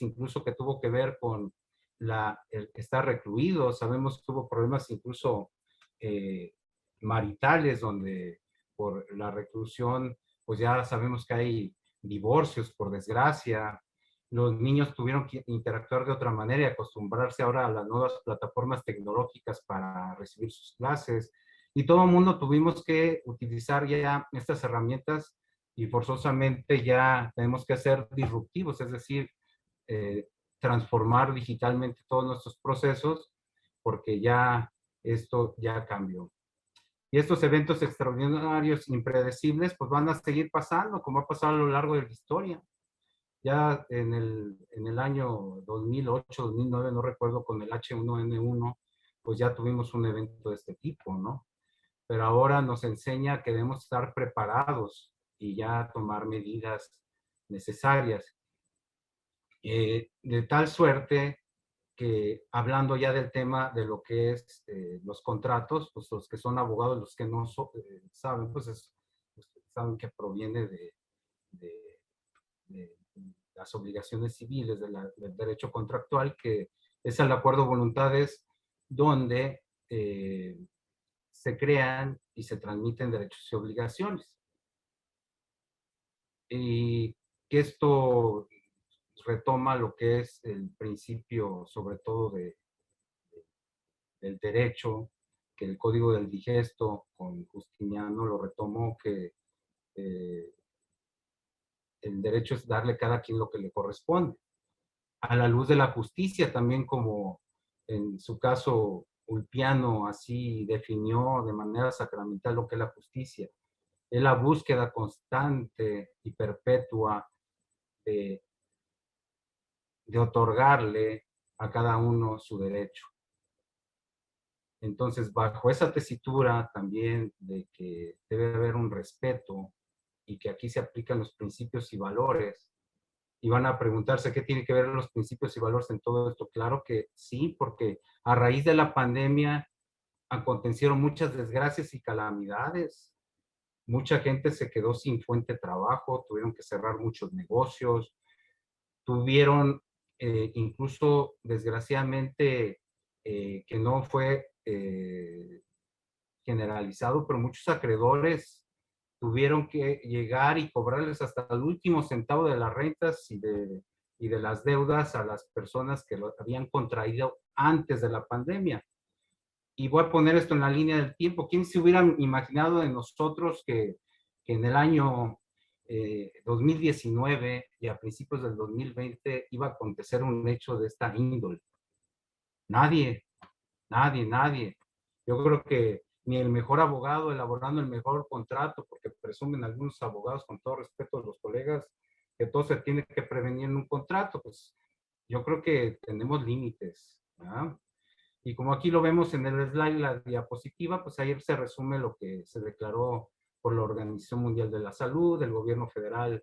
incluso que tuvo que ver con el estar recluido. Sabemos que hubo problemas incluso eh, maritales, donde por la reclusión, pues ya sabemos que hay divorcios, por desgracia. Los niños tuvieron que interactuar de otra manera y acostumbrarse ahora a las nuevas plataformas tecnológicas para recibir sus clases. Y todo el mundo tuvimos que utilizar ya estas herramientas y forzosamente ya tenemos que ser disruptivos, es decir, eh, transformar digitalmente todos nuestros procesos porque ya esto ya cambió. Y estos eventos extraordinarios, impredecibles, pues van a seguir pasando, como ha pasado a lo largo de la historia. Ya en el año 2008, 2009, no recuerdo, con el H1N1, pues ya tuvimos un evento de este tipo, ¿no? Pero ahora nos enseña que debemos estar preparados y ya tomar medidas necesarias. De tal suerte que hablando ya del tema de lo que es los contratos, pues los que son abogados, los que no saben, pues saben que proviene de, de las obligaciones civiles, del derecho contractual, que es el acuerdo de voluntades donde se crean y se transmiten derechos y obligaciones. Y que esto retoma lo que es el principio, sobre todo, del derecho, que el Código del Digesto con Justiniano lo retomó, que eh, el derecho es darle a cada quien lo que le corresponde. A la luz de la justicia, también como en su caso Ulpiano así definió de manera sacramental lo que es la justicia. Es la búsqueda constante y perpetua de, de otorgarle a cada uno su derecho. Entonces, bajo esa tesitura también de que debe haber un respeto y que aquí se aplican los principios y valores, y van a preguntarse qué tiene que ver los principios y valores en todo esto. Claro que sí, porque a raíz de la pandemia acontecieron muchas desgracias y calamidades. Mucha gente se quedó sin fuente de trabajo, tuvieron que cerrar muchos negocios, tuvieron incluso, desgraciadamente, que no fue generalizado, pero muchos acreedores tuvieron que llegar y cobrarles hasta el último centavo de las rentas y de las deudas a las personas que lo habían contraído antes de la pandemia. Y voy a poner esto en la línea del tiempo. ¿Quién se hubiera imaginado de nosotros que en el año 2019 y a principios del 2020 iba a acontecer un hecho de esta índole? Nadie, nadie. Yo creo que ni el mejor abogado elaborando el mejor contrato, porque presumen algunos abogados, con todo respeto a los colegas, que todo se tiene que prevenir en un contrato. Pues yo creo que tenemos límites, ¿verdad? Y como aquí lo vemos en el slide, la diapositiva, pues ayer se resume lo que se declaró por la Organización Mundial de la Salud, el gobierno federal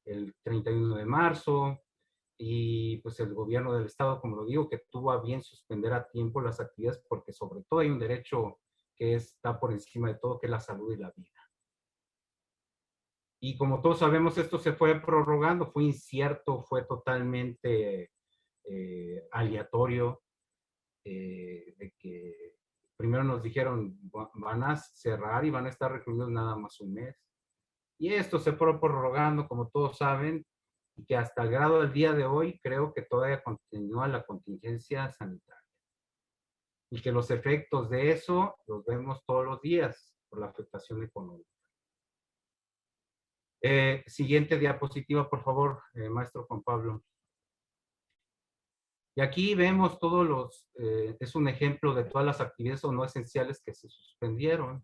el 31 de marzo, y pues el gobierno del estado, como lo digo, que tuvo a bien suspender a tiempo las actividades porque sobre todo hay un derecho que está por encima de todo, que es la salud y la vida. Y como todos sabemos, esto se fue prorrogando, fue incierto, fue totalmente aleatorio, de que primero nos dijeron van a cerrar y van a estar recluidos nada más un mes. Y esto se fue prorrogando, como todos saben, y que hasta el grado del día de hoy creo que todavía continúa la contingencia sanitaria. Y que los efectos de eso los vemos todos los días por la afectación económica. Siguiente diapositiva, por favor, maestro Juan Pablo. Y aquí vemos todos es un ejemplo de todas las actividades o no esenciales que se suspendieron.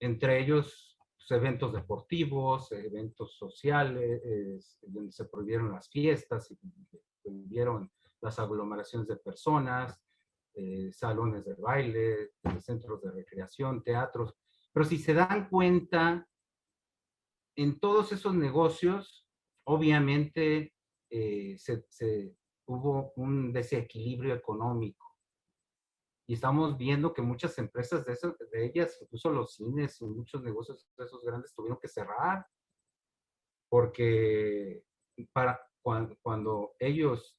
Entre ellos, pues, eventos deportivos, eventos sociales, donde se prohibieron las fiestas, y prohibieron las aglomeraciones de personas, salones de baile, centros de recreación, teatros. Pero si se dan cuenta, en todos esos negocios, obviamente hubo un desequilibrio económico. Y estamos viendo que muchas empresas de ellas, incluso los cines y muchos negocios de esos grandes tuvieron que cerrar porque cuando ellos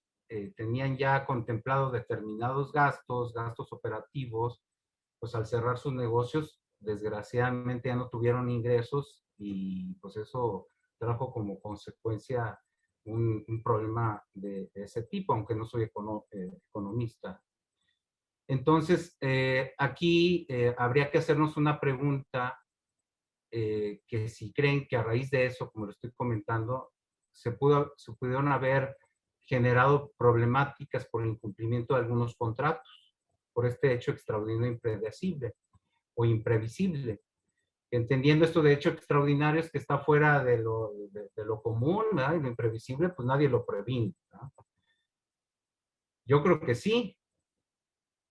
tenían ya contemplado determinados gastos operativos, pues al cerrar sus negocios, desgraciadamente ya no tuvieron ingresos y pues eso trajo como consecuencia un problema de ese tipo, aunque no soy economista. Entonces, aquí habría que hacernos una pregunta, que si creen que a raíz de eso, como lo estoy comentando, se pudieron haber generado problemáticas por el incumplimiento de algunos contratos, por este hecho extraordinario impredecible o imprevisible. Entendiendo esto de hecho extraordinario es que está fuera de lo común, ¿verdad? Y lo imprevisible, pues nadie lo previno, ¿verdad? Yo creo que sí,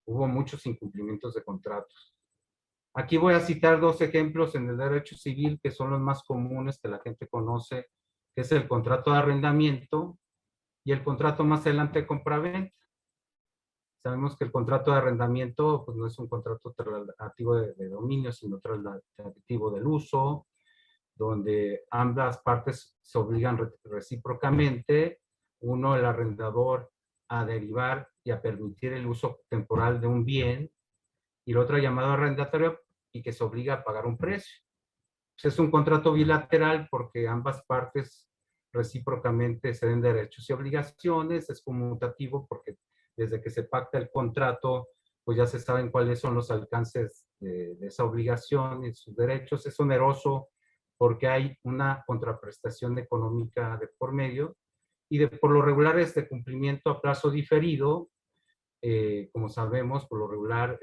hubo muchos incumplimientos de contratos. Aquí voy a citar dos ejemplos en el derecho civil que son los más comunes que la gente conoce, que es el contrato de arrendamiento y el contrato más adelante de compraventa. Sabemos que el contrato de arrendamiento pues, no es un contrato traslativo de dominio, sino traslativo del uso, donde ambas partes se obligan recíprocamente, uno, el arrendador, a derivar y a permitir el uso temporal de un bien, y el otro llamado arrendatario y que se obliga a pagar un precio. Pues es un contrato bilateral porque ambas partes recíprocamente ceden derechos y obligaciones, es conmutativo porque desde que se pacta el contrato, pues ya se saben cuáles son los alcances de esa obligación y sus derechos. Es oneroso porque hay una contraprestación económica de por medio y por lo regular es de cumplimiento a plazo diferido. Como sabemos, por lo regular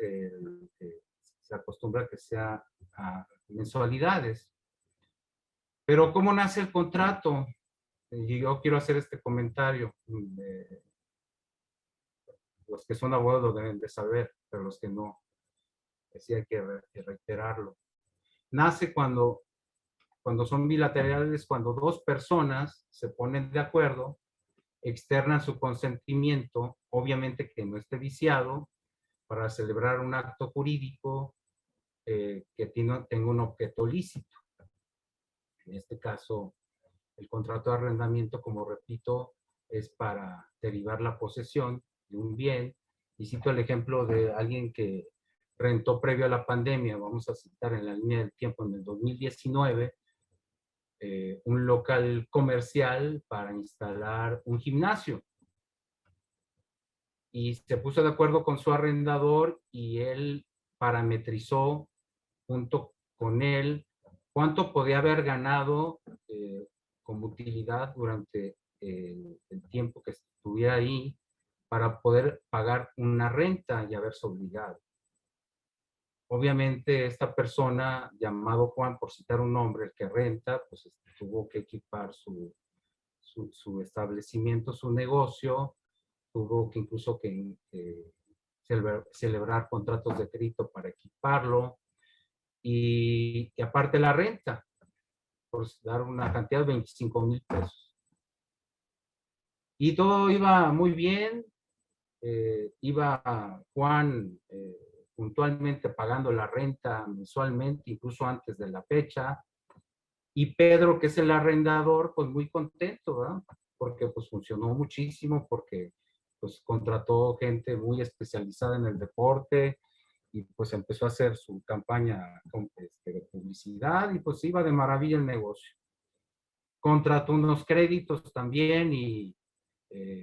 se acostumbra que sea a mensualidades. Pero ¿cómo nace el contrato? Y yo quiero hacer este comentario. Los que son abogados lo deben de saber, pero los que no, sí hay que reiterarlo. Nace cuando son bilaterales, cuando dos personas se ponen de acuerdo, externan su consentimiento, obviamente que no esté viciado, para celebrar un acto jurídico que tenga un objeto lícito. En este caso, el contrato de arrendamiento, como repito, es para derivar la posesión de un bien. Y cito el ejemplo de alguien que rentó previo a la pandemia, vamos a citar en la línea del tiempo, en el 2019, un local comercial para instalar un gimnasio. Y se puso de acuerdo con su arrendador y él parametrizó junto con él cuánto podía haber ganado como utilidad durante el tiempo que estuviera ahí para poder pagar una renta y haberse obligado. Obviamente esta persona, llamado Juan, por citar un nombre, el que renta, pues tuvo que equipar su establecimiento, su negocio, tuvo que incluso que celebrar contratos de crédito para equiparlo, y aparte la renta, por dar una cantidad de 25,000 pesos. Y todo iba muy bien, iba Juan puntualmente pagando la renta mensualmente, incluso antes de la fecha, y Pedro, que es el arrendador, pues muy contento, ¿verdad? Porque pues funcionó muchísimo, porque pues contrató gente muy especializada en el deporte, y pues empezó a hacer su campaña de publicidad y pues iba de maravilla el negocio. Contrató unos créditos también y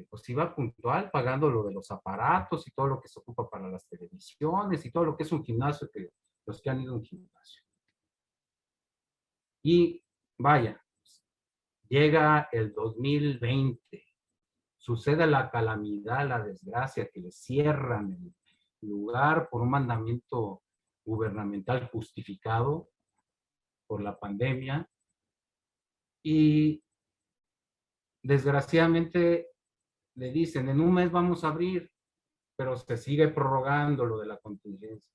pues iba puntual pagando lo de los aparatos y todo lo que se ocupa para las televisiones y todo lo que es un gimnasio, que los que han ido a un gimnasio. Y vaya, llega el 2020, sucede la calamidad, la desgracia, que le cierran el lugar por un mandamiento gubernamental justificado por la pandemia, y desgraciadamente le dicen, en un mes vamos a abrir, pero se sigue prorrogando lo de la contingencia.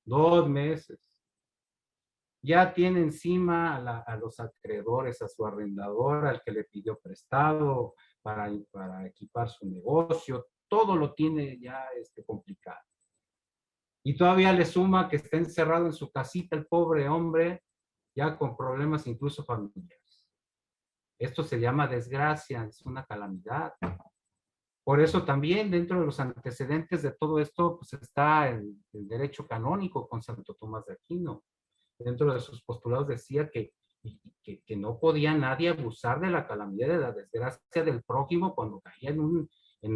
2 meses. Ya tiene encima a los acreedores, a su arrendador, al que le pidió prestado para equipar su negocio, todo lo tiene ya complicado. Y todavía le suma que está encerrado en su casita el pobre hombre, ya con problemas incluso familiares. Esto se llama desgracia, es una calamidad. Por eso también dentro de los antecedentes de todo esto pues está el derecho canónico con Santo Tomás de Aquino. Dentro de sus postulados decía que no podía nadie abusar de la calamidad, de la desgracia del prójimo cuando caía en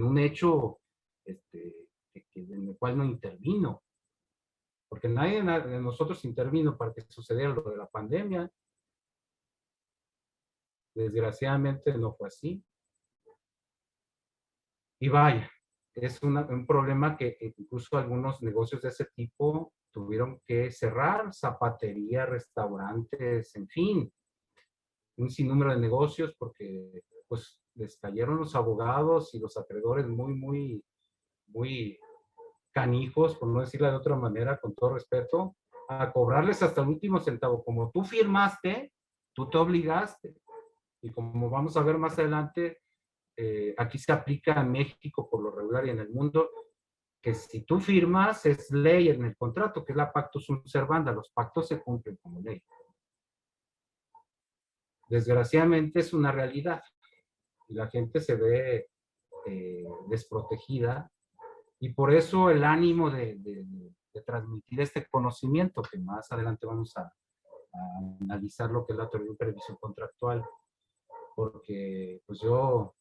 un hecho en el cual no intervino. Porque nadie de nosotros intervino para que sucediera lo de la pandemia. Desgraciadamente no fue así. Y vaya, es un problema que incluso algunos negocios de ese tipo tuvieron que cerrar, zapatería, restaurantes, en fin, un sinnúmero de negocios porque pues les cayeron los abogados y los acreedores muy canijos, por no decirlo de otra manera, con todo respeto, a cobrarles hasta el último centavo. Como tú firmaste, tú te obligaste. Y como vamos a ver más adelante, aquí se aplica en México por lo regular y en el mundo, que si tú firmas es ley en el contrato, que es la pacto sunt servanda, los pactos se cumplen como ley. Desgraciadamente es una realidad y la gente se ve desprotegida y por eso el ánimo de transmitir este conocimiento, que más adelante vamos a analizar lo que es la teoría de previsión contractual, porque pues yo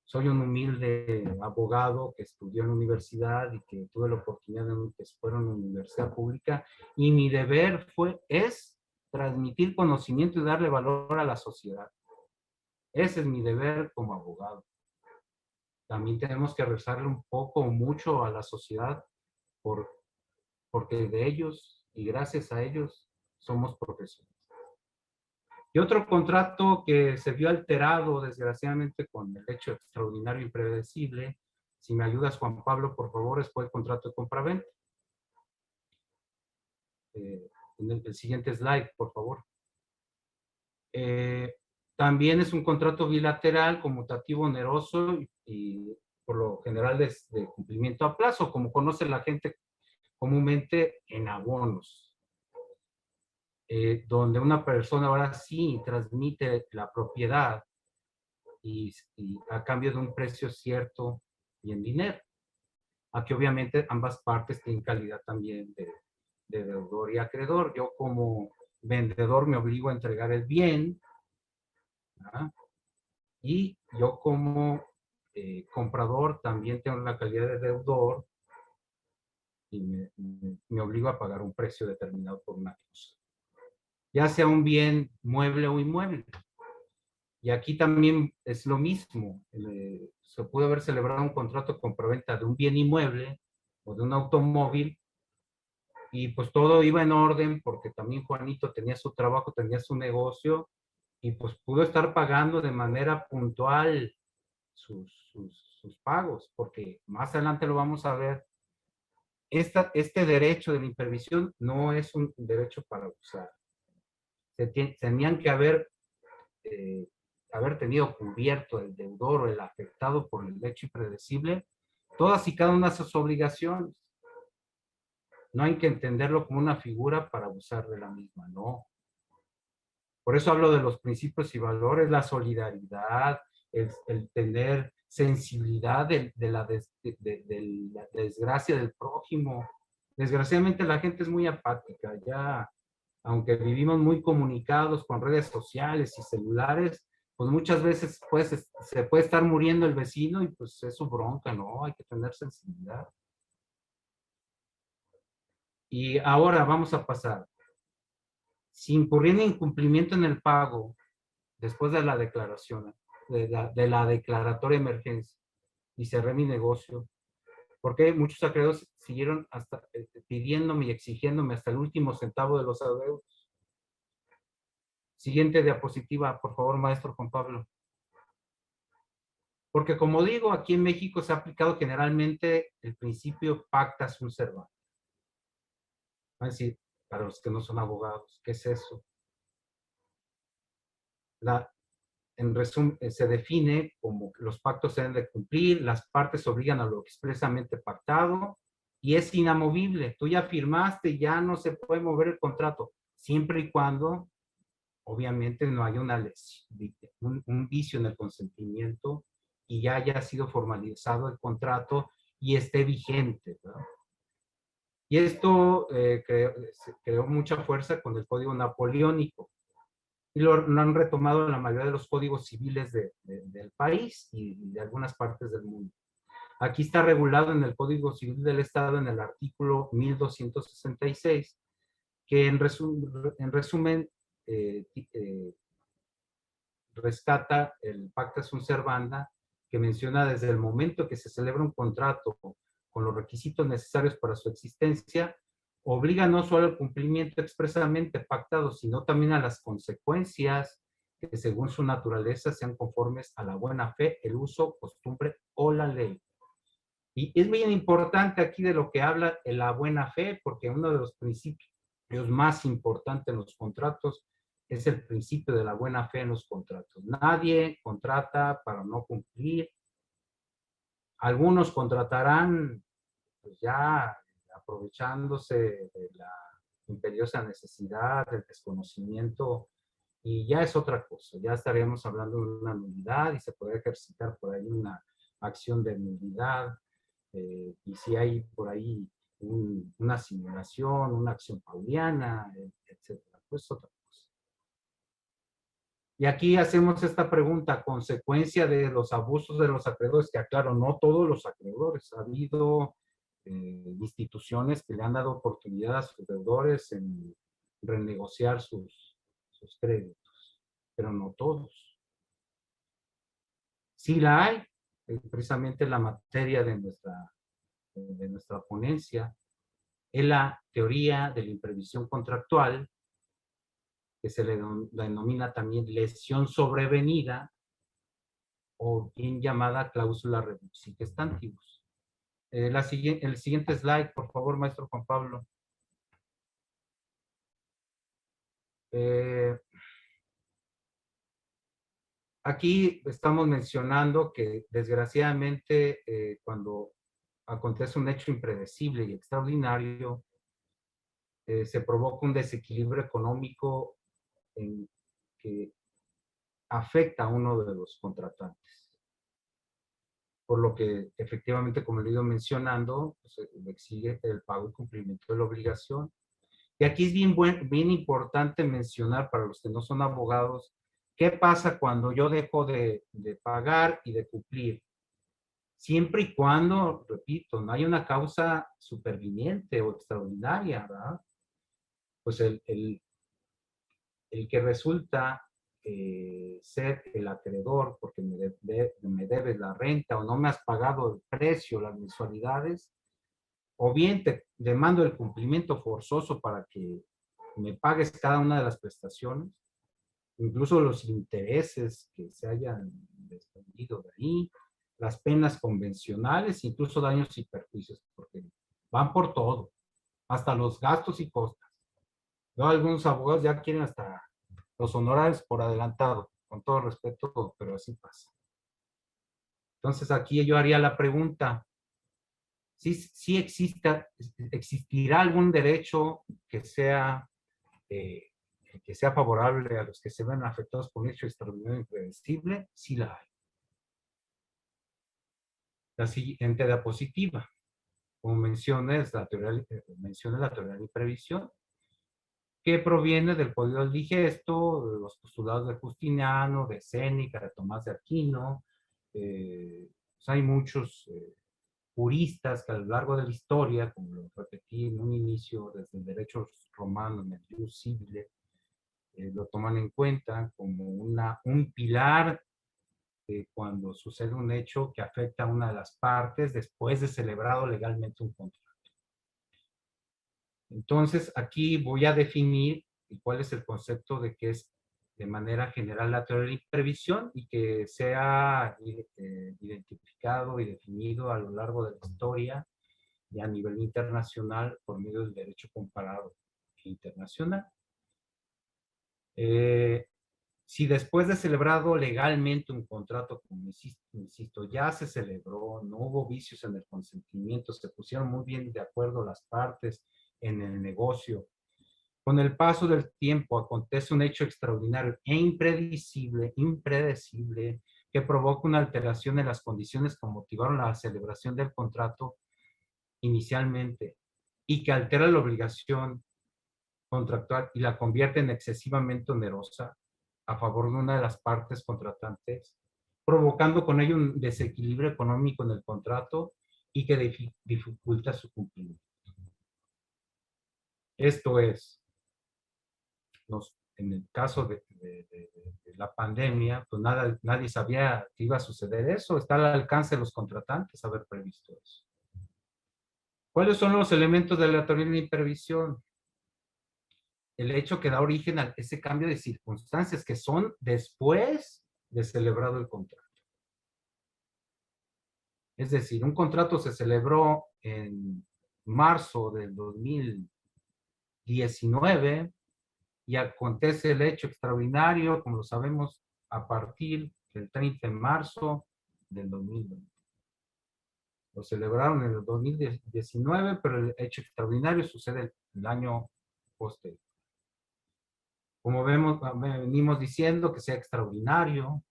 soy un humilde abogado que estudió en la universidad y que tuve la oportunidad de que fuera en una universidad pública y mi deber es transmitir conocimiento y darle valor a la sociedad. Ese es mi deber como abogado. También tenemos que rezarle un poco o mucho a la sociedad porque de ellos y gracias a ellos somos profesionales. Y otro contrato que se vio alterado, desgraciadamente, con el hecho extraordinario e impredecible, si me ayudas, Juan Pablo, por favor, fue el contrato de compraventa. En el siguiente slide, por favor. También es un contrato bilateral, conmutativo, oneroso y por lo general de cumplimiento a plazo, como conoce la gente comúnmente en abonos. Donde una persona ahora sí transmite la propiedad y a cambio de un precio cierto y en dinero. Aquí obviamente ambas partes tienen calidad también de deudor y acreedor. Yo como vendedor me obligo a entregar el bien, ¿verdad? Y yo como comprador también tengo la calidad de deudor y me obligo a pagar un precio determinado por una cosa. Ya sea un bien mueble o inmueble. Y aquí también es lo mismo. Se pudo haber celebrado un contrato de compraventa de un bien inmueble o de un automóvil y pues todo iba en orden porque también Juanito tenía su trabajo, tenía su negocio y pues pudo estar pagando de manera puntual sus pagos, porque más adelante lo vamos a ver. Este derecho de la imprevisión no es un derecho para usar. Tenían que haber tenido cubierto el deudor o el afectado por el hecho impredecible todas y cada una de sus obligaciones. No hay que entenderlo como una figura para abusar de la misma, no. Por eso hablo de los principios y valores, la solidaridad, el tener sensibilidad de la desgracia del prójimo. Desgraciadamente la gente es muy apática, ya, aunque vivimos muy comunicados con redes sociales y celulares, pues muchas veces pues, se puede estar muriendo el vecino y pues es su bronca, ¿no? Hay que tener sensibilidad. Y ahora vamos a pasar. Si incurrí en incumplimiento en el pago después de la declaración, de la declaratoria de emergencia y cerré mi negocio, porque muchos acreedores siguieron hasta pidiéndome y exigiéndome hasta el último centavo de los adeudos. Siguiente diapositiva, por favor, maestro Juan Pablo. Porque como digo, aquí en México se ha aplicado generalmente el principio pacta sunt servanda. Van a decir, para los que no son abogados, ¿qué es eso? En resumen, se define como que los pactos se deben de cumplir, las partes obligan a lo expresamente pactado y es inamovible. Tú ya firmaste, ya no se puede mover el contrato, siempre y cuando obviamente no haya un vicio en el consentimiento y ya haya sido formalizado el contrato y esté vigente, ¿verdad? Y esto creó mucha fuerza con el Código Napoleónico y lo han retomado en la mayoría de los códigos civiles del país y de algunas partes del mundo. Aquí está regulado en el Código Civil del Estado en el artículo 1266, que en resumen rescata el Pacta Sunt Servanda, que menciona desde el momento que se celebra un contrato con los requisitos necesarios para su existencia, obliga no solo al cumplimiento expresamente pactado, sino también a las consecuencias que según su naturaleza sean conformes a la buena fe, el uso, costumbre o la ley. Y es muy importante aquí de lo que habla la buena fe, porque uno de los principios más importantes en los contratos es el principio de la buena fe en los contratos. Nadie contrata para no cumplir. Algunos contratarán pues ya aprovechándose de la imperiosa necesidad, del desconocimiento, y ya es otra cosa. Ya estaríamos hablando de una nulidad y se podría ejercitar por ahí una acción de nulidad. Y si hay por ahí una simulación, una acción pauliana, etcétera, pues otra cosa. Y aquí hacemos esta pregunta, consecuencia de los abusos de los acreedores, que aclaro, no todos los acreedores, ha habido instituciones que le han dado oportunidad a sus deudores en renegociar sus créditos, pero no todos. Sí la hay, precisamente la materia de nuestra ponencia, es la teoría de la imprevisión contractual, que se le denomina también lesión sobrevenida, o bien llamada cláusula reducit stantibus. El siguiente slide, por favor, maestro Juan Pablo. Aquí estamos mencionando que desgraciadamente cuando acontece un hecho impredecible y extraordinario, se provoca un desequilibrio económico que afecta a uno de los contratantes. Por lo que efectivamente, como lo he ido mencionando, pues, le exige el pago y cumplimiento de la obligación. Y aquí es bien importante mencionar para los que no son abogados, ¿qué pasa cuando yo dejo de pagar y de cumplir? Siempre y cuando, repito, no hay una causa superviniente o extraordinaria, ¿verdad? Pues el que resulta ser el acreedor porque me debes la renta o no me has pagado el precio, las mensualidades, o bien te demando el cumplimiento forzoso para que me pagues cada una de las prestaciones, incluso los intereses que se hayan desprendido de ahí, las penas convencionales, incluso daños y perjuicios, porque van por todo, hasta los gastos y costas. ¿No? Algunos abogados ya quieren hasta los honorarios por adelantado, con todo respeto, pero así pasa. Entonces aquí yo haría la pregunta, ¿sí existirá algún derecho que sea favorable a los que se ven afectados por un hecho extraordinario e impredecible? Sí la hay. La siguiente diapositiva, como mencioné la teoría de la imprevisión, que proviene del Código del Digesto, de los postulados de Justiniano, de Séneca, de Tomás de Aquino. Pues hay muchos juristas que a lo largo de la historia, como lo repetí en un inicio, desde el derecho romano, en el Jus Civile, lo toman en cuenta como un pilar cuando sucede un hecho que afecta a una de las partes después de celebrado legalmente un contrato. Entonces, aquí voy a definir cuál es el concepto de que es de manera general la teoría de la imprevisión y que sea identificado y definido a lo largo de la historia y a nivel internacional por medio del derecho comparado internacional. Si después de celebrado legalmente un contrato, como insisto, ya se celebró, no hubo vicios en el consentimiento, se pusieron muy bien de acuerdo las partes en el negocio, Con el paso del tiempo acontece un hecho extraordinario e impredecible, que provoca una alteración en las condiciones que motivaron la celebración del contrato inicialmente y que altera la obligación contractual y la convierte en excesivamente onerosa a favor de una de las partes contratantes, provocando con ello un desequilibrio económico en el contrato y que dificulta su cumplimiento. Esto es, en el caso de la pandemia, pues nadie sabía que iba a suceder eso. Está al alcance de los contratantes haber previsto eso. ¿Cuáles son los elementos de la teoría de la imprevisión? El hecho que da origen a ese cambio de circunstancias que son después de celebrado el contrato. Es decir, un contrato se celebró en marzo del 2019 y acontece el hecho extraordinario, como lo sabemos, a partir del 30 de marzo del 2020. Lo celebraron en el 2019, pero el hecho extraordinario sucede el año posterior. Como venimos diciendo, que sea extraordinario,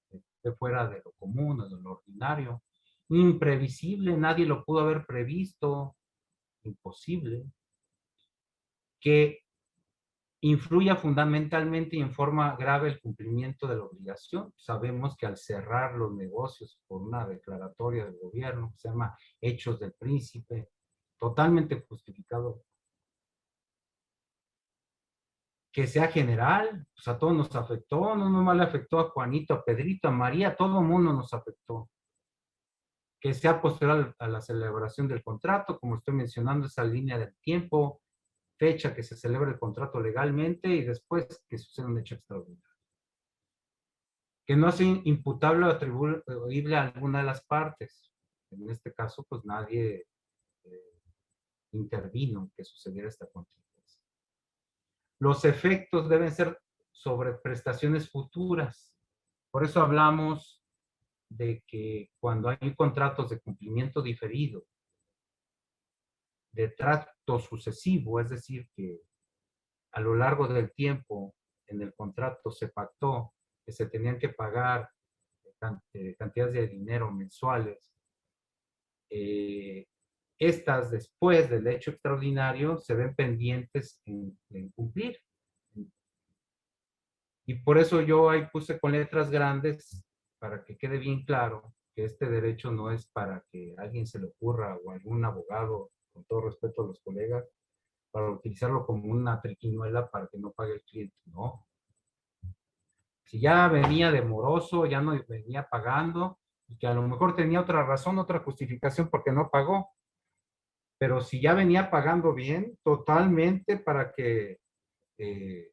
que esté fuera de lo común, de lo ordinario, imprevisible, nadie lo pudo haber previsto, imposible, que influya fundamentalmente y en forma grave el cumplimiento de la obligación. Sabemos que al cerrar los negocios por una declaratoria del gobierno, que se llama Hechos del Príncipe, totalmente justificado, que sea general, pues a todos nos afectó, no nomás le afectó a Juanito, a Pedrito, a María, a todo el mundo nos afectó. Que sea posterior a la celebración del contrato, como estoy mencionando, esa línea del tiempo, fecha que se celebra el contrato legalmente y después que suceda un hecho extraordinario. Que no sea imputable o atribuible a alguna de las partes. En este caso, pues nadie intervino en que sucediera esta contingencia. Los efectos deben ser sobre prestaciones futuras. Por eso hablamos de que cuando hay contratos de cumplimiento diferido, de trato sucesivo, es decir, que a lo largo del tiempo en el contrato se pactó que se tenían que pagar cantidades de dinero mensuales, estas después del hecho extraordinario se ven pendientes en cumplir. Y por eso yo ahí puse con letras grandes para que quede bien claro que este derecho no es para que a alguien se le ocurra o algún abogado, con todo respeto a los colegas, para utilizarlo como una triquiñuela para que no pague el cliente, no. Si ya venía de moroso, ya no venía pagando, y que a lo mejor tenía otra razón, otra justificación porque no pagó, pero si ya venía pagando bien, totalmente para que eh,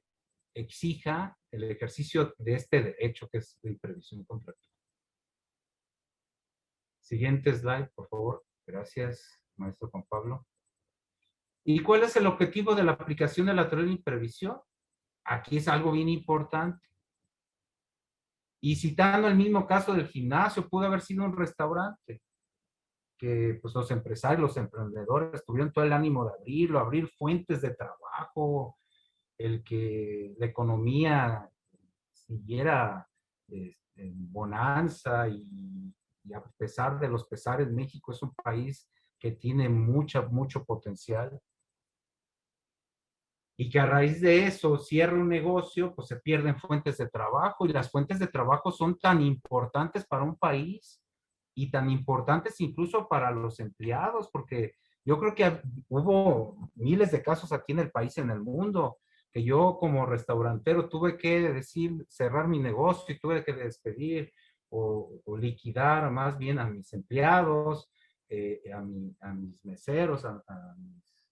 exija el ejercicio de este derecho que es de imprevisión contractual. Siguiente slide, por favor. Gracias, maestro Juan Pablo. ¿Y cuál es el objetivo de la aplicación de la teoría de imprevisión? Aquí es algo bien importante. Y citando el mismo caso del gimnasio, pudo haber sido un restaurante, que pues los empresarios, los emprendedores tuvieron todo el ánimo de abrirlo, abrir fuentes de trabajo, el que la economía siguiera en bonanza y a pesar de los pesares, México es un país que tiene mucho potencial y que a raíz de eso cierra un negocio, pues se pierden fuentes de trabajo y las fuentes de trabajo son tan importantes para un país y tan importantes incluso para los empleados, porque yo creo que hubo miles de casos aquí en el país, en el mundo, que yo como restaurantero tuve que decir, cerrar mi negocio y tuve que despedir o liquidar más bien a mis empleados, a mis meseros, a mis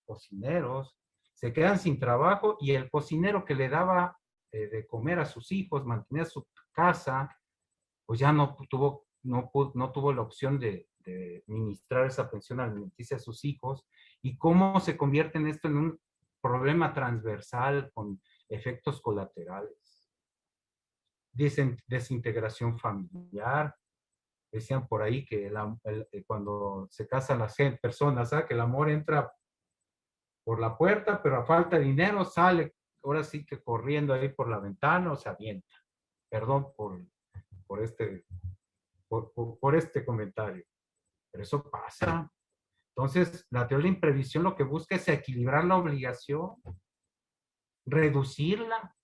cocineros, se quedan sin trabajo y el cocinero que le daba de comer a sus hijos, mantenía su casa, pues ya no tuvo la opción de ministrar esa pensión alimenticia a sus hijos. ¿Y cómo se convierte en esto en un problema transversal con efectos colaterales? Desintegración familiar. Decían por ahí que cuando se casan las personas, ¿sabes? Que el amor entra por la puerta, pero a falta de dinero sale, ahora sí que corriendo ahí por la ventana o se avienta. Perdón por este, por este comentario, pero eso pasa. Entonces, la teoría de la imprevisión lo que busca es equilibrar la obligación, reducirla.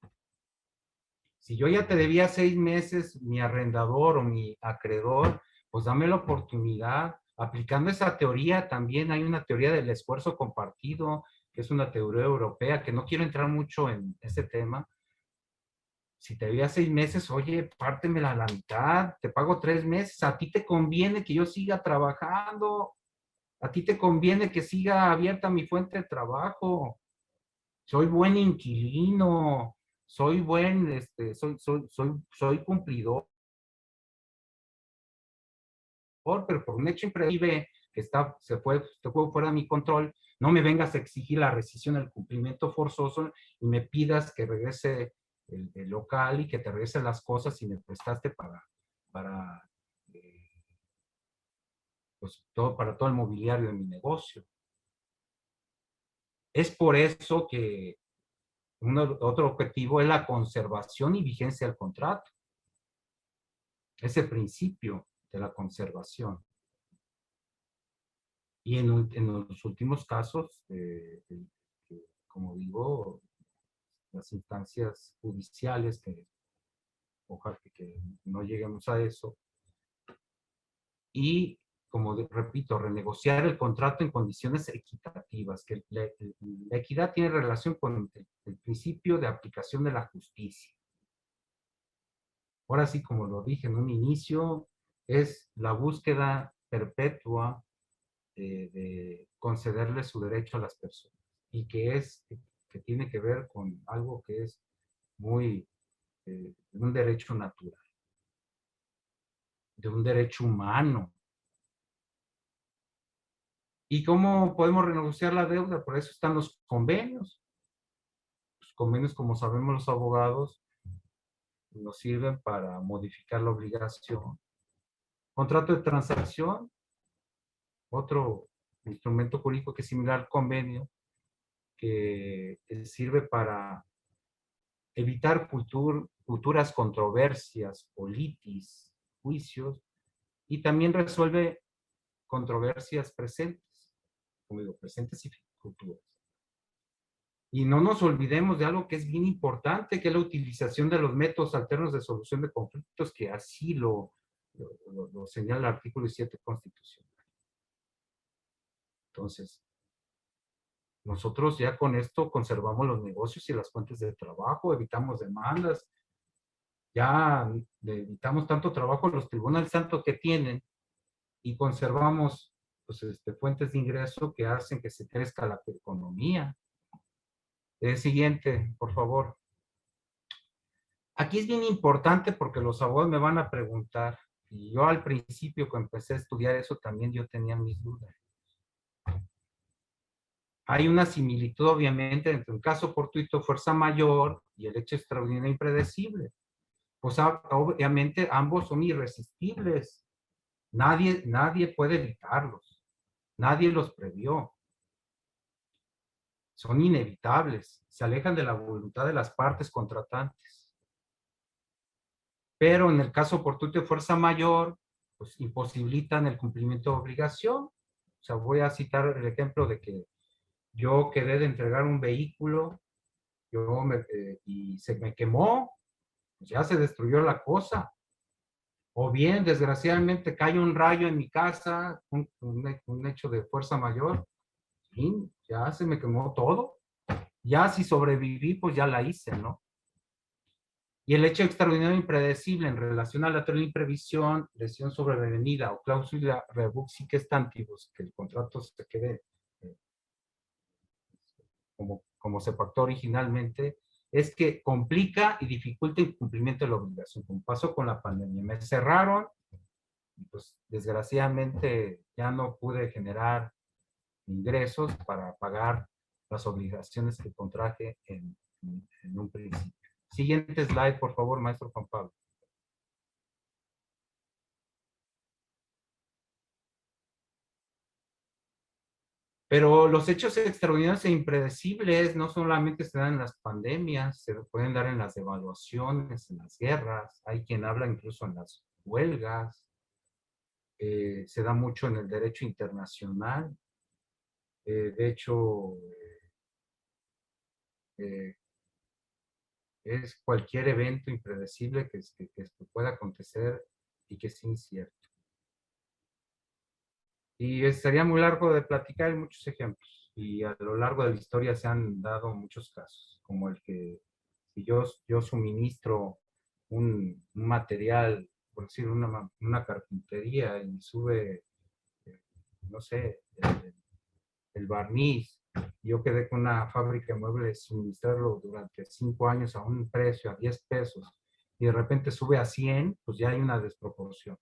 Si yo ya te debía 6 meses, mi arrendador o mi acreedor, pues dame la oportunidad. Aplicando esa teoría, también hay una teoría del esfuerzo compartido, que es una teoría europea, que no quiero entrar mucho en ese tema. Si te debía 6 meses, oye, pártemela a la mitad, te pago 3 meses, a ti te conviene que yo siga trabajando, a ti te conviene que siga abierta mi fuente de trabajo. Soy buen inquilino, soy buen, soy cumplidor, pero por un hecho imprevisible que se fue fuera de mi control, no me vengas a exigir la rescisión del cumplimiento forzoso y me pidas que regrese el local y que te regrese las cosas y me prestaste para, eh, pues, para todo el mobiliario de mi negocio. Es por eso que otro objetivo es la conservación y vigencia del contrato. Ese principio de la conservación. Y en los últimos casos, como digo, las instancias judiciales, que ojalá que no lleguemos a eso, y como repito, renegociar el contrato en condiciones equitativas, que la equidad tiene relación con el principio de aplicación de la justicia. Ahora sí, como lo dije en un inicio, es la búsqueda perpetua de concederle su derecho a las personas y que tiene que ver con algo que es muy, un derecho natural, de un derecho humano. ¿Y cómo podemos renegociar la deuda? Por eso están los convenios. Los convenios, como sabemos los abogados, nos sirven para modificar la obligación. Contrato de transacción, otro instrumento jurídico que es similar al convenio, que sirve para evitar futuras controversias, politis, juicios, y también resuelve controversias presentes, como digo, presentes y futuras. Y no nos olvidemos de algo que es bien importante, que es la utilización de los métodos alternos de solución de conflictos, que así lo señala el artículo 17 constitucional. Entonces, nosotros ya con esto conservamos los negocios y las fuentes de trabajo, evitamos demandas, ya le evitamos tanto trabajo a los tribunales, tanto que tienen, y conservamos pues, fuentes de ingreso que hacen que se crezca la economía. El siguiente, por favor. Aquí es bien importante porque los abogados me van a preguntar, y yo al principio cuando empecé a estudiar eso también yo tenía mis dudas. Hay una similitud obviamente entre un caso fortuito, fuerza mayor y el hecho extraordinario e impredecible. Pues obviamente ambos son irresistibles. Nadie puede evitarlos. Nadie los previó. Son inevitables. Se alejan de la voluntad de las partes contratantes. Pero en el caso fortuito de fuerza mayor, pues imposibilitan el cumplimiento de obligación. O sea, voy a citar el ejemplo de que yo quedé de entregar un vehículo y se me quemó, pues ya se destruyó la cosa. O bien, desgraciadamente, cae un rayo en mi casa, un hecho de fuerza mayor, y ya se me quemó todo. Ya si sobreviví, pues ya la hice, ¿no? Y el hecho extraordinario e impredecible en relación a la teoría de imprevisión, lesión sobrevenida o cláusula rebus sic stantibus, que el contrato se quede como se pactó originalmente, es que complica y dificulta el cumplimiento de la obligación, como pasó con la pandemia. Me cerraron, pues desgraciadamente ya no pude generar ingresos para pagar las obligaciones que contraje en un principio. Siguiente slide, por favor, maestro Juan Pablo. Pero los hechos extraordinarios e impredecibles no solamente se dan en las pandemias, se pueden dar en las devaluaciones, en las guerras, hay quien habla incluso en las huelgas, se da mucho en el derecho internacional. De hecho, eh, es cualquier evento impredecible que pueda acontecer y que es incierto. Y sería muy largo de platicar, hay muchos ejemplos. Y a lo largo de la historia se han dado muchos casos, como el que si yo suministro un material, por decir, una carpintería y sube, no sé, el barniz, yo quedé con una fábrica de muebles, suministrarlo durante 5 años a un precio, a 10 pesos, y de repente sube a 100, pues ya hay una desproporción.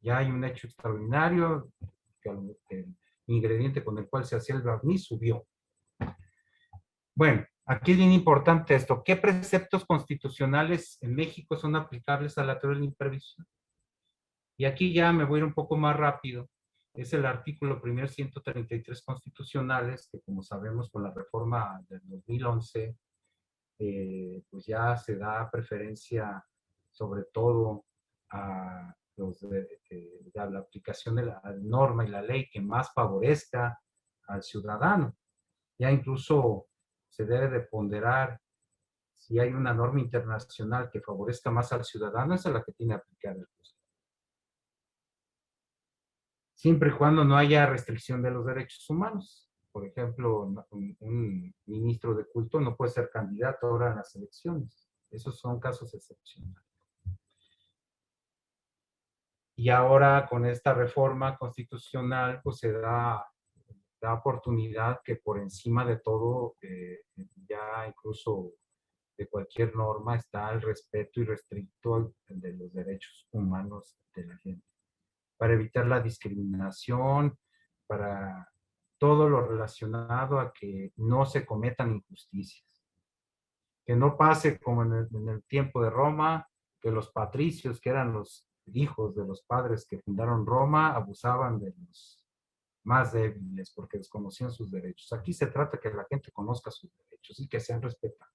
Ya hay un hecho extraordinario, que el ingrediente con el cual se hacía el barniz subió. Bueno, aquí es bien importante esto. ¿Qué preceptos constitucionales en México son aplicables a la teoría de la imprevisión? Y aquí ya me voy a ir un poco más rápido. Es el artículo primer 133 constitucionales, que como sabemos con la reforma del 2011, pues ya se da preferencia sobre todo a la aplicación de la norma y la ley que más favorezca al ciudadano. Ya incluso se debe de ponderar si hay una norma internacional que favorezca más al ciudadano, esa es la que tiene que aplicar el juez. Siempre y cuando no haya restricción de los derechos humanos. Por ejemplo, un ministro de culto no puede ser candidato ahora en las elecciones. Esos son casos excepcionales. Y ahora con esta reforma constitucional, pues se da oportunidad que por encima de todo, ya incluso de cualquier norma, está el respeto irrestricto de los derechos humanos de la gente, para evitar la discriminación, para todo lo relacionado a que no se cometan injusticias. Que no pase como en el tiempo de Roma, que los patricios, que eran los hijos de los padres que fundaron Roma, abusaban de los más débiles porque desconocían sus derechos. Aquí se trata de que la gente conozca sus derechos y que sean respetados.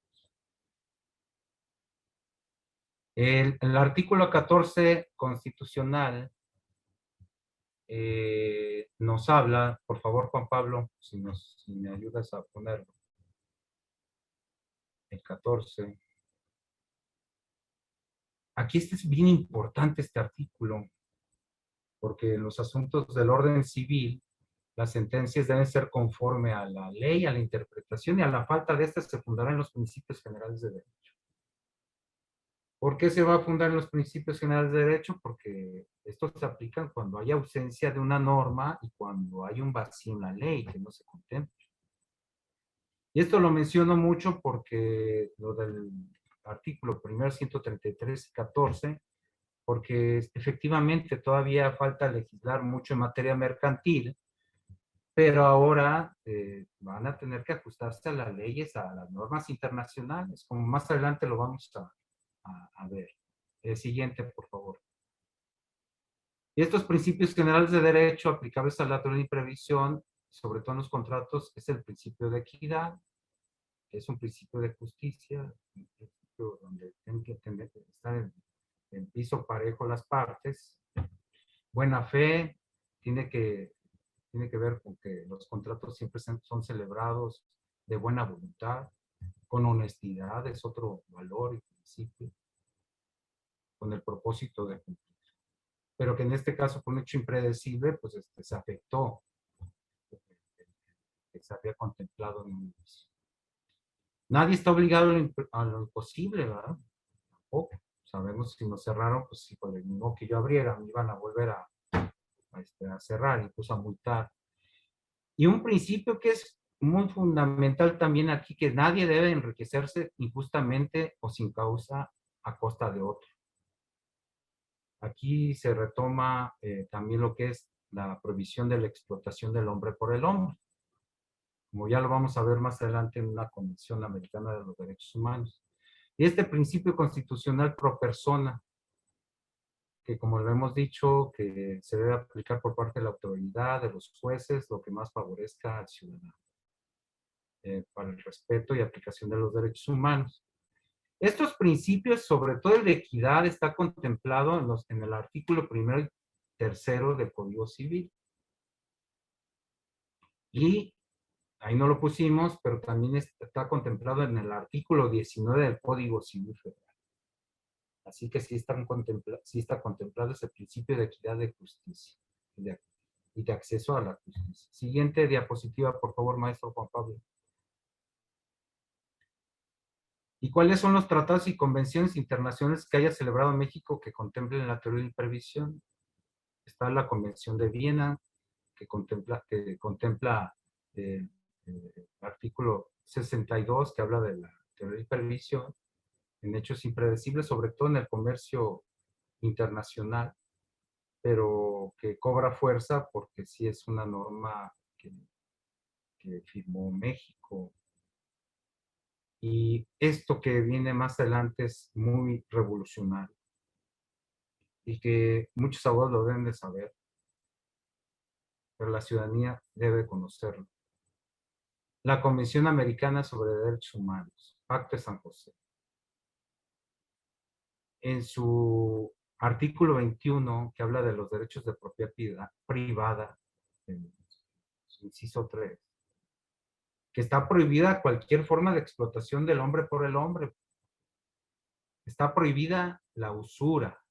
El artículo 14 constitucional nos habla, por favor, Juan Pablo, si me ayudas a ponerlo, el 14. Aquí es bien importante este artículo, porque en los asuntos del orden civil, las sentencias deben ser conforme a la ley, a la interpretación, y a la falta de estas se fundarán en los principios generales de derecho. ¿Por qué se va a fundar en los principios generales de derecho? Porque estos se aplican cuando hay ausencia de una norma y cuando hay un vacío en la ley que no se contempla. Y esto lo menciono mucho porque lo del artículo primero 133 y 14, porque efectivamente todavía falta legislar mucho en materia mercantil, pero ahora van a tener que ajustarse a las leyes, a las normas internacionales, como más adelante lo vamos a ver. El siguiente, por favor. Y estos principios generales de derecho aplicables a la teoría de previsión, sobre todo en los contratos, es el principio de equidad, es un principio de justicia, un principio donde tienen que estar en piso parejo las partes. Buena fe tiene que ver con que los contratos siempre son celebrados de buena voluntad, con honestidad, es otro valor y principio, con el propósito de cumplir. Pero que en este caso, por un hecho impredecible, pues se afectó, que se había contemplado en un inicio. Nadie está obligado a lo imposible, ¿verdad? Tampoco. Sabemos si nos cerraron, pues si con el mismo que yo abriera, me iban a volver a cerrar, incluso a multar. Y un principio que es muy fundamental también aquí, que nadie debe enriquecerse injustamente o sin causa a costa de otro. Aquí se retoma también lo que es la prohibición de la explotación del hombre por el hombre, como ya lo vamos a ver más adelante en una Convención Americana de los Derechos Humanos. Y este principio constitucional pro persona, que como lo hemos dicho, que se debe aplicar por parte de la autoridad, de los jueces, lo que más favorezca al ciudadano, para el respeto y aplicación de los derechos humanos. Estos principios, sobre todo el de equidad, está contemplado en el artículo 1 y 3 del Código Civil. Y ahí no lo pusimos, pero también está contemplado en el artículo 19 del Código Civil Federal. Así que sí está contemplado ese principio de equidad, de justicia y de acceso a la justicia. Siguiente diapositiva, por favor, maestro Juan Pablo. ¿Y cuáles son los tratados y convenciones internacionales que haya celebrado México que contemplen la teoría de hipervisión? Está la Convención de Viena, que contempla el artículo 62, que habla de la teoría de hipervisión en hechos impredecibles, sobre todo en el comercio internacional, pero que cobra fuerza porque sí es una norma que firmó México. Y esto que viene más adelante es muy revolucionario y que muchos abogados lo deben de saber, pero la ciudadanía debe conocerlo. La Convención Americana sobre Derechos Humanos, Pacto de San José. En su artículo 21, que habla de los derechos de propiedad privada, en su inciso 3, que está prohibida cualquier forma de explotación del hombre por el hombre. Está prohibida la usura.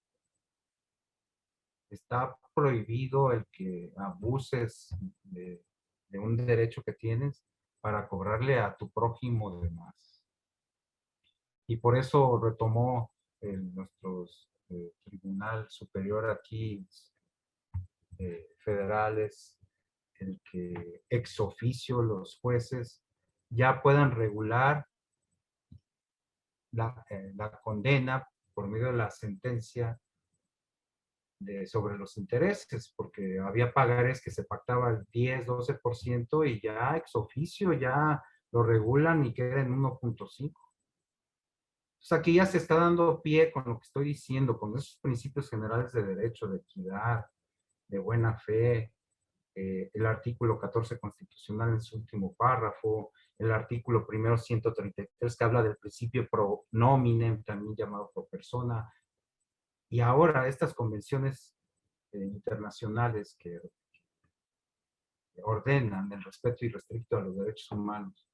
Está prohibido el que abuses de un derecho que tienes para cobrarle a tu prójimo de más. Y por eso retomó nuestro Tribunal Superior aquí, federales, el que ex oficio los jueces ya puedan regular la condena por medio de la sentencia sobre los intereses, porque había pagares que se pactaba el 10, 12% y ya ex oficio ya lo regulan y queda en 1.5. Entonces aquí ya se está dando pie con lo que estoy diciendo, con esos principios generales de derecho, de equidad, de buena fe, el artículo 14 constitucional en su último párrafo, el artículo 133 que habla del principio pro nominem, también llamado pro persona, y ahora estas convenciones internacionales que ordenan el respeto irrestricto a los derechos humanos,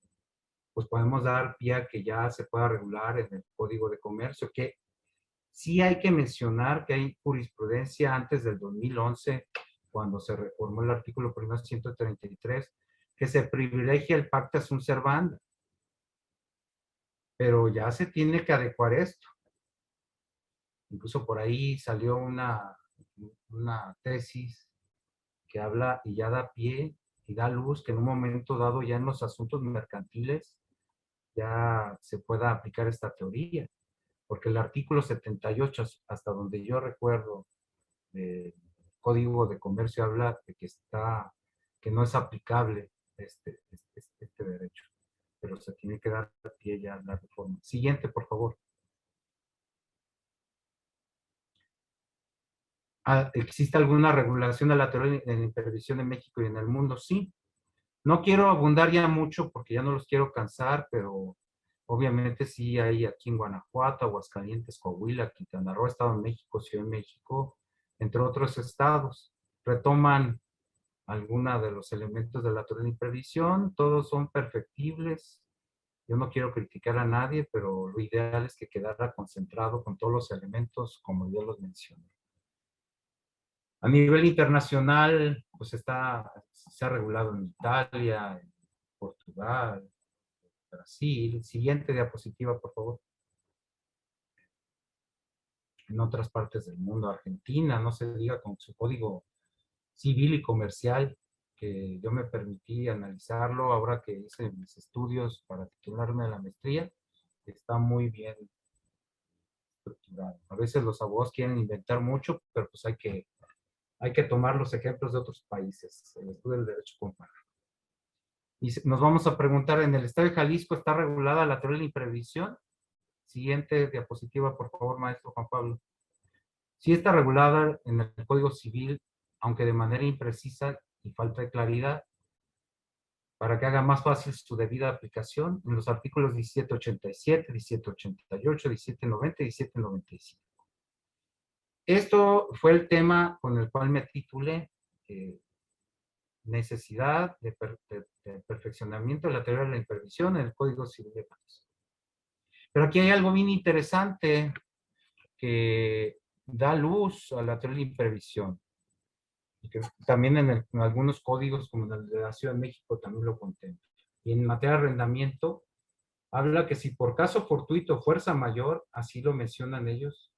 pues podemos dar pie a que ya se pueda regular en el Código de Comercio, que sí hay que mencionar que hay jurisprudencia antes del 2011, cuando se reformó el artículo 133, que se privilegia el pacta sunt servanda. Pero ya se tiene que adecuar esto. Incluso por ahí salió una tesis que habla y ya da pie y da luz que en un momento dado ya en los asuntos mercantiles ya se pueda aplicar esta teoría. Porque el artículo 78, hasta donde yo recuerdo, del Código de Comercio habla de que no es aplicable este derecho, pero se tiene que dar pie ya a la reforma. Siguiente, por favor. ¿Existe alguna regulación de la teoría de la intervención en México y en el mundo? Sí. No quiero abundar ya mucho porque ya no los quiero cansar, pero obviamente sí hay aquí en Guanajuato, Aguascalientes, Coahuila, Quintana Roo, Estado de México, Ciudad de México, entre otros estados. Retoman alguna de los elementos de la teoría de imprevisión, todos son perfectibles. Yo no quiero criticar a nadie, pero lo ideal es que quedara concentrado con todos los elementos como yo los mencioné. A nivel internacional, pues se ha regulado en Italia, en Portugal, Brasil. Siguiente diapositiva, por favor. En otras partes del mundo, Argentina, no se diga con su código civil y comercial, que yo me permití analizarlo ahora que hice mis estudios para titularme de la maestría. Está muy bien estructurado. A veces los abogados quieren inventar mucho, pero pues hay que tomar los ejemplos de otros países, el estudio del derecho comparado. Y nos vamos a preguntar, ¿en el estado de Jalisco está regulada la teoría de la imprevisión? Siguiente diapositiva, por favor, maestro Juan Pablo. Sí está regulada en el Código Civil, aunque de manera imprecisa y falta de claridad, para que haga más fácil su debida aplicación en los artículos 1787, 1788, 1790 y 1795. Esto fue el tema con el cual me titulé, necesidad de perfeccionamiento de la teoría de la imprevisión en el Código Civil de Jalisco. Pero aquí hay algo bien interesante que da luz a la teoría de la imprevisión. Y que también en algunos códigos, como en el de la Ciudad de México, también lo contempla. Y en materia de arrendamiento, habla que si por caso fortuito o fuerza mayor, así lo mencionan ellos.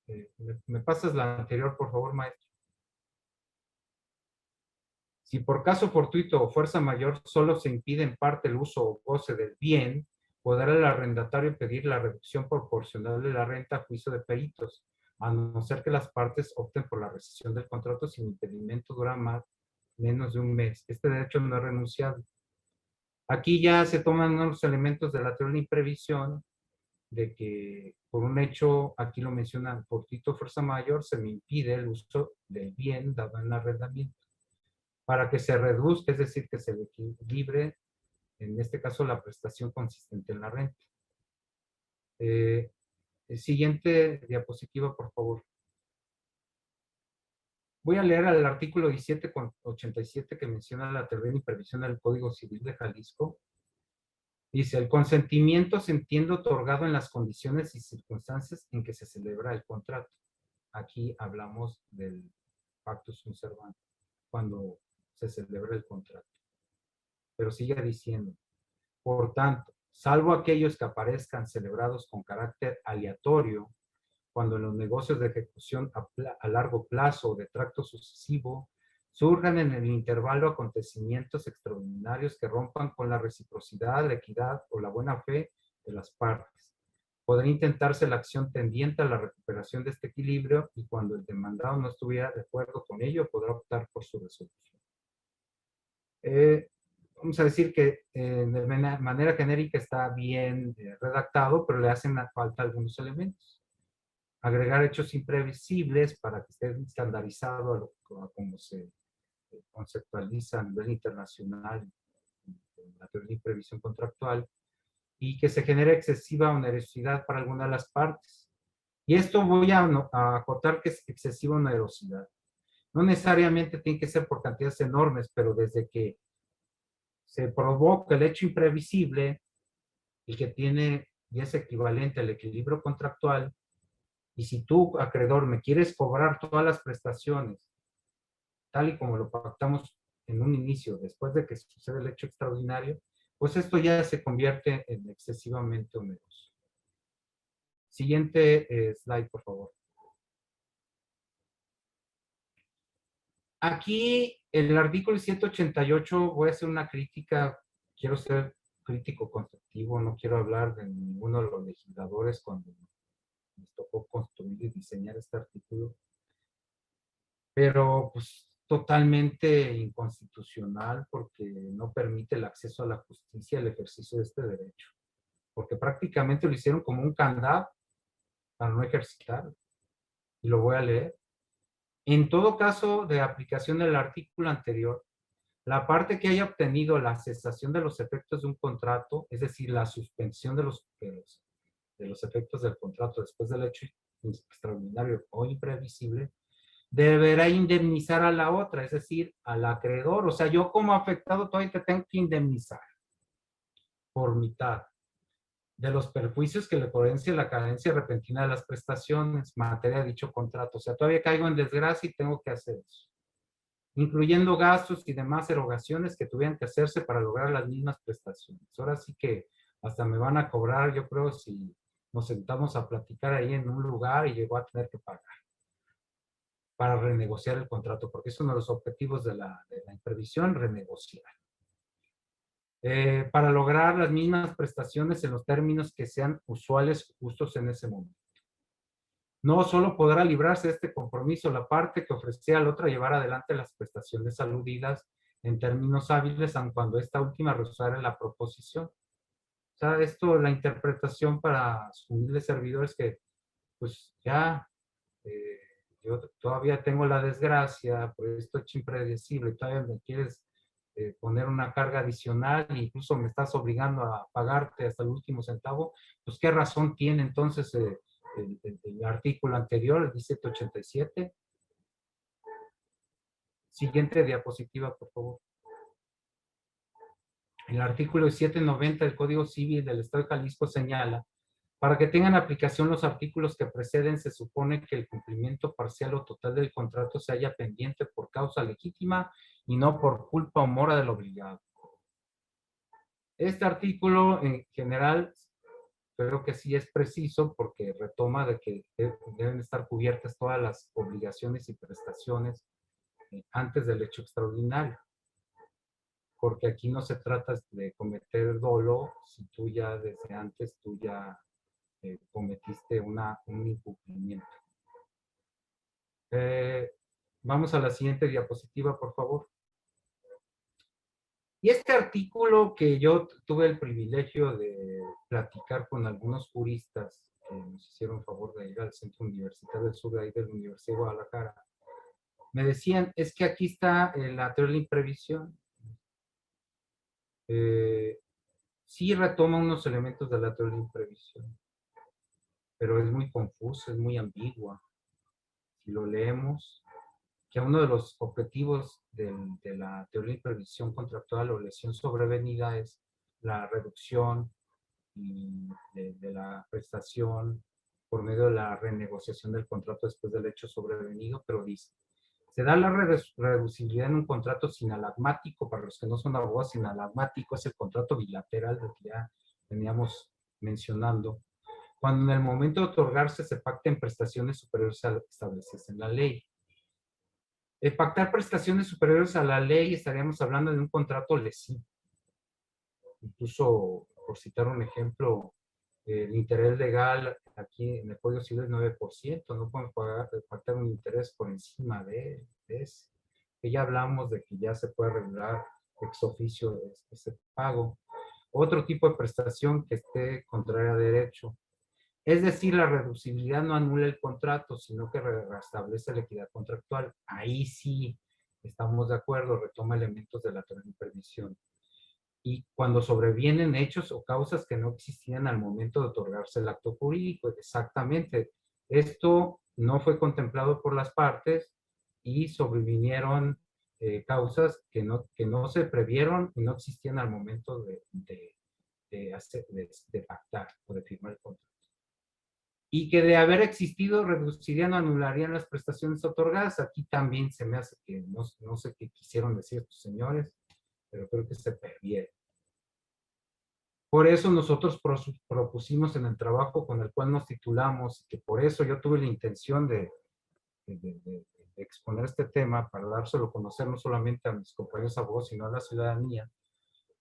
¿Me pasas la anterior, por favor, maestro? Si por caso fortuito o fuerza mayor solo se impide en parte el uso o goce del bien, podrá el arrendatario pedir la reducción proporcional de la renta a juicio de peritos, a no ser que las partes opten por la rescisión del contrato sin impedimento dura menos de un mes. Este derecho no es renunciable. Aquí ya se toman unos elementos de la teoría de imprevisión, de que por un hecho, aquí lo mencionan, fortuito o fuerza mayor, se me impide el uso del bien dado en arrendamiento para que se reduzca, es decir, que se equilibre, en este caso, la prestación consistente en la renta. Siguiente diapositiva, por favor. Voy a leer el artículo 1787 que menciona la teoría de imprevisión del Código Civil de Jalisco. Dice, el consentimiento se entiende otorgado en las condiciones y circunstancias en que se celebra el contrato. Aquí hablamos del pacto sunt servanda, cuando se celebra el contrato. Pero sigue diciendo, por tanto, salvo aquellos que aparezcan celebrados con carácter aleatorio, cuando en los negocios de ejecución a largo plazo o de tracto sucesivo surjan en el intervalo acontecimientos extraordinarios que rompan con la reciprocidad, la equidad o la buena fe de las partes. Podría intentarse la acción tendiente a la recuperación de este equilibrio y cuando el demandado no estuviera de acuerdo con ello, podrá optar por su resolución. Vamos a decir que de manera genérica está bien redactado, pero le hacen falta algunos elementos. Agregar hechos imprevisibles para que esté estandarizado a cómo se conceptualiza a nivel internacional en la teoría de imprevisión contractual y que se genere excesiva onerosidad para alguna de las partes. Y esto voy a acotar que es excesiva onerosidad. No necesariamente tiene que ser por cantidades enormes, pero desde que se provoca el hecho imprevisible y que tiene y es equivalente al equilibrio contractual, y si tú, acreedor, me quieres cobrar todas las prestaciones, tal y como lo pactamos en un inicio, después de que sucede el hecho extraordinario, pues esto ya se convierte en excesivamente oneroso. Siguiente slide, por favor. Aquí, en el artículo 188, voy a hacer una crítica, quiero ser crítico constructivo, no quiero hablar de ninguno de los legisladores cuando nos tocó construir y diseñar este artículo, pero pues totalmente inconstitucional porque no permite el acceso a la justicia y el ejercicio de este derecho, porque prácticamente lo hicieron como un candado para no ejercitarlo. Y lo voy a leer. En todo caso de aplicación del artículo anterior, la parte que haya obtenido la cesación de los efectos de un contrato, es decir, la suspensión de los efectos del contrato después del hecho extraordinario o imprevisible, deberá indemnizar a la otra, es decir, al acreedor. O sea, yo como afectado todavía te tengo que indemnizar por mitad de los perjuicios que le potencia la cadencia repentina de las prestaciones, materia de dicho contrato. O sea, todavía caigo en desgracia y tengo que hacer eso, incluyendo gastos y demás erogaciones que tuvieran que hacerse para lograr las mismas prestaciones. Ahora sí que hasta me van a cobrar, yo creo, si nos sentamos a platicar ahí en un lugar y llegó a tener que pagar para renegociar el contrato, porque es uno de los objetivos de la imprevisión, renegociar. Para lograr las mismas prestaciones en los términos que sean usuales o justos en ese momento. No solo podrá librarse de este compromiso la parte que ofrecía al otro llevar adelante las prestaciones aludidas en términos hábiles, aun cuando esta última rehusara la proposición. O sea, esto, la interpretación para sus humildes servidores que pues ya yo todavía tengo la desgracia, por esto es impredecible, todavía me quieres poner una carga adicional e incluso me estás obligando a pagarte hasta el último centavo, pues ¿qué razón tiene entonces el artículo anterior, el 1787? Siguiente diapositiva, por favor. El artículo 790 del Código Civil del Estado de Jalisco señala: para que tengan aplicación los artículos que preceden, se supone que el cumplimiento parcial o total del contrato se halla pendiente por causa legítima y no por culpa o mora del obligado. Este artículo en general creo que sí es preciso porque retoma de que deben estar cubiertas todas las obligaciones y prestaciones antes del hecho extraordinario. Porque aquí no se trata de cometer dolo si tú ya desde antes tú ya cometiste un incumplimiento. Vamos a la siguiente diapositiva, por favor. Y este artículo que yo tuve el privilegio de platicar con algunos juristas que nos hicieron favor de ir al Centro Universitario del Sur de ahí de la Universidad de Guadalajara, me decían, es que aquí está la teoría de la imprevisión. Sí retoma unos elementos de la teoría de la imprevisión, pero es muy confusa, es muy ambigua. Si lo leemos, que uno de los objetivos de la teoría de imprevisión contractual o lesión sobrevenida es la reducción de la prestación por medio de la renegociación del contrato después del hecho sobrevenido, pero dice, se da la reducibilidad en un contrato sinalagmático. Para los que no son abogados, sinalagmático es el contrato bilateral del que ya veníamos mencionando, cuando en el momento de otorgarse se pacten prestaciones superiores a lo que establece en la ley. Pactar prestaciones superiores a la ley, estaríamos hablando de un contrato lesivo. Incluso, por citar un ejemplo, el interés legal aquí en el Código Civil es 9%, no pueden pactar un interés por encima de ese. Que ya hablamos de que ya se puede regular ex oficio ese pago. Otro tipo de prestación que esté contraria a derecho. Es decir, la reducibilidad no anula el contrato, sino que restablece la equidad contractual. Ahí sí estamos de acuerdo, retoma elementos de la teoría de imprevisión. Y cuando sobrevienen hechos o causas que no existían al momento de otorgarse el acto jurídico, exactamente. Esto no fue contemplado por las partes y sobrevinieron causas que no se previeron y no existían al momento de pactar o de firmar el contrato. Y que de haber existido reducirían o anularían las prestaciones otorgadas. Aquí también se me hace que no sé qué quisieron decir estos señores, pero creo que se perdieron. Por eso nosotros propusimos en el trabajo con el cual nos titulamos, que por eso yo tuve la intención de exponer este tema, para dárselo a conocer no solamente a mis compañeros abogados, sino a la ciudadanía.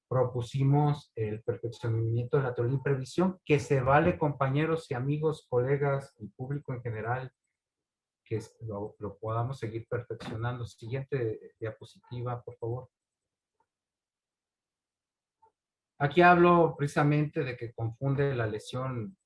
Propusimos el perfeccionamiento de la teoría de imprevisión, que se vale, compañeros y amigos, colegas y público en general, que lo podamos seguir perfeccionando. Siguiente diapositiva, por favor. Aquí hablo precisamente de que confunde la lesión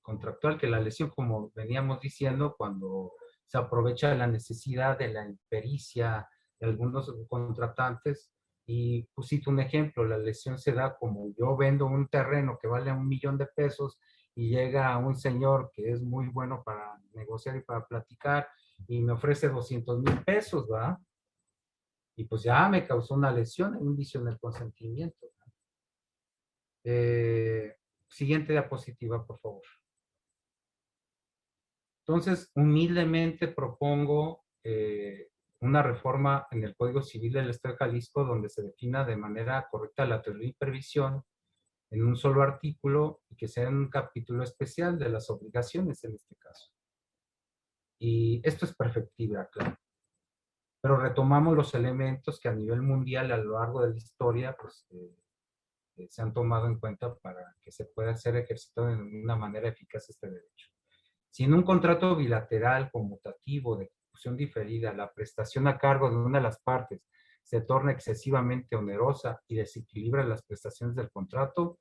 contractual, que la lesión, como veníamos diciendo, cuando se aprovecha de la necesidad de la impericia de algunos contratantes. Y pues cito un ejemplo, la lesión se da como yo vendo un terreno que vale $1,000,000 y llega un señor que es muy bueno para negociar y para platicar y me ofrece $200,000, ¿verdad? Y pues ya me causó una lesión, un vicio en el consentimiento. Siguiente diapositiva, por favor. Entonces, humildemente propongo una reforma en el Código Civil del Estado de Jalisco donde se defina de manera correcta la teoría de imprevisión en un solo artículo y que sea en un capítulo especial de las obligaciones en este caso. Y esto es perfectible, claro. Pero retomamos los elementos que a nivel mundial a lo largo de la historia pues, se han tomado en cuenta para que se pueda ser ejercitado de una manera eficaz este derecho. Si en un contrato bilateral conmutativo de ejecución diferida la prestación a cargo de una de las partes se torna excesivamente onerosa y desequilibra las prestaciones del contrato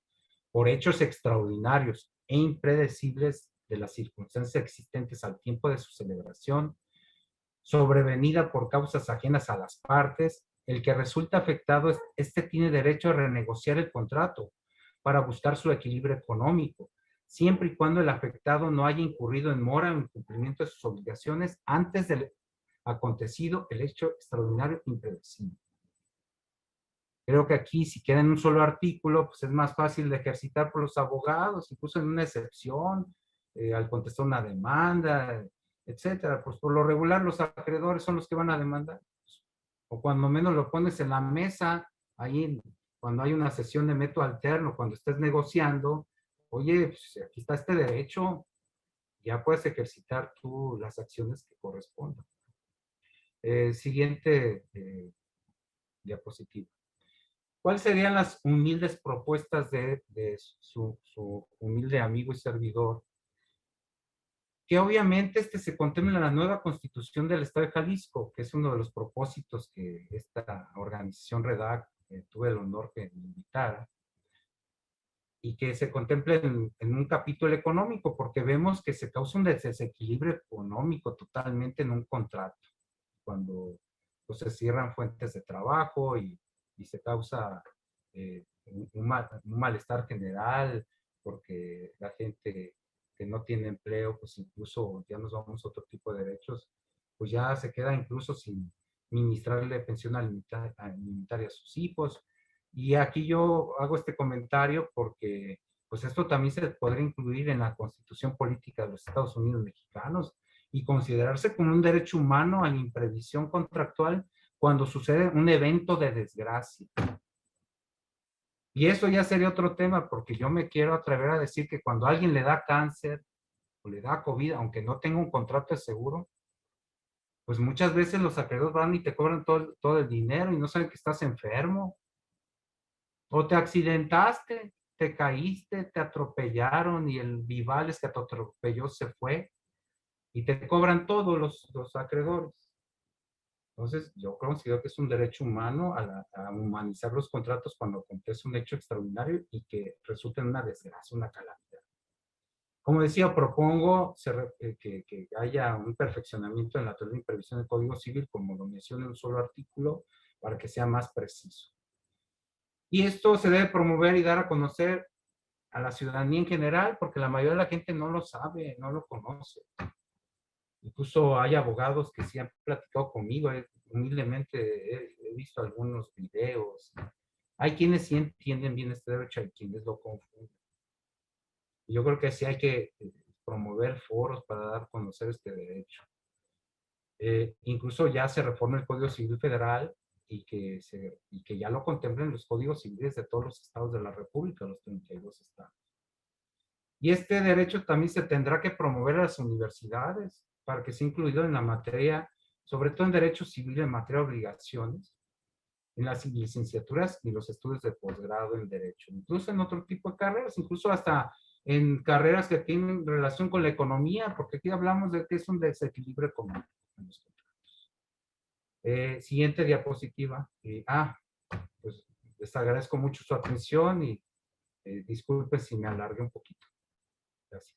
por hechos extraordinarios e impredecibles de las circunstancias existentes al tiempo de su celebración, sobrevenida por causas ajenas a las partes, el que resulta afectado, este tiene derecho a renegociar el contrato para buscar su equilibrio económico, siempre y cuando el afectado no haya incurrido en mora o incumplimiento de sus obligaciones antes del acontecido el hecho extraordinario impredecible. Creo que aquí, si queda en un solo artículo, pues es más fácil de ejercitar por los abogados, incluso en una excepción, al contestar una demanda, etcétera. Pues por lo regular los acreedores son los que van a demandar. O cuando menos lo pones en la mesa, ahí cuando hay una sesión de método alterno, cuando estés negociando, oye, pues aquí está este derecho, ya puedes ejercitar tú las acciones que correspondan. Siguiente diapositiva. ¿Cuáles serían las humildes propuestas de su humilde amigo y servidor? Que obviamente se contempla en la nueva Constitución del Estado de Jalisco, que es uno de los propósitos que esta organización REDAC tuve el honor que me invitara, y que se contemple en un capítulo económico, porque vemos que se causa un desequilibrio económico totalmente en un contrato, cuando pues, se cierran fuentes de trabajo y se causa un malestar general, porque la gente que no tiene empleo, pues incluso ya nos vamos a otro tipo de derechos, pues ya se queda incluso sin ministrarle pensión alimentaria a sus hijos. Y aquí yo hago este comentario porque pues esto también se podría incluir en la Constitución Política de los Estados Unidos Mexicanos y considerarse como un derecho humano a la imprevisión contractual cuando sucede un evento de desgracia. Y eso ya sería otro tema, porque yo me quiero atrever a decir que cuando a alguien le da cáncer o le da COVID, aunque no tenga un contrato de seguro, pues muchas veces los acreedores van y te cobran todo el dinero y no saben que estás enfermo. O te accidentaste, te caíste, te atropellaron y el Vivales que te atropelló se fue y te cobran todos los acreedores. Entonces, yo considero que es un derecho humano a humanizar los contratos cuando acontece un hecho extraordinario y que resulta en una desgracia, una calamidad. Como decía, propongo que haya un perfeccionamiento en la teoría de imprevisión del Código Civil, como lo mencioné en un solo artículo, para que sea más preciso. Y esto se debe promover y dar a conocer a la ciudadanía en general, porque la mayoría de la gente no lo sabe, no lo conoce. Incluso hay abogados que sí han platicado conmigo, humildemente he visto algunos videos. Hay quienes sí entienden bien este derecho, hay quienes lo confunden. Yo creo que sí hay que promover foros para dar a conocer este derecho. Incluso ya se reforma el Código Civil Federal y que ya lo contemplen los códigos civiles de todos los estados de la República, los 32 estados. Y este derecho también se tendrá que promover a las universidades para que sea incluido en la materia, sobre todo en derecho civil, en materia de obligaciones, en las licenciaturas y los estudios de posgrado en derecho, incluso en otro tipo de carreras, incluso hasta en carreras que tienen relación con la economía, porque aquí hablamos de que es un desequilibrio económico en los contratos. Siguiente diapositiva. Pues les agradezco mucho su atención y disculpe si me alargué un poquito. Gracias.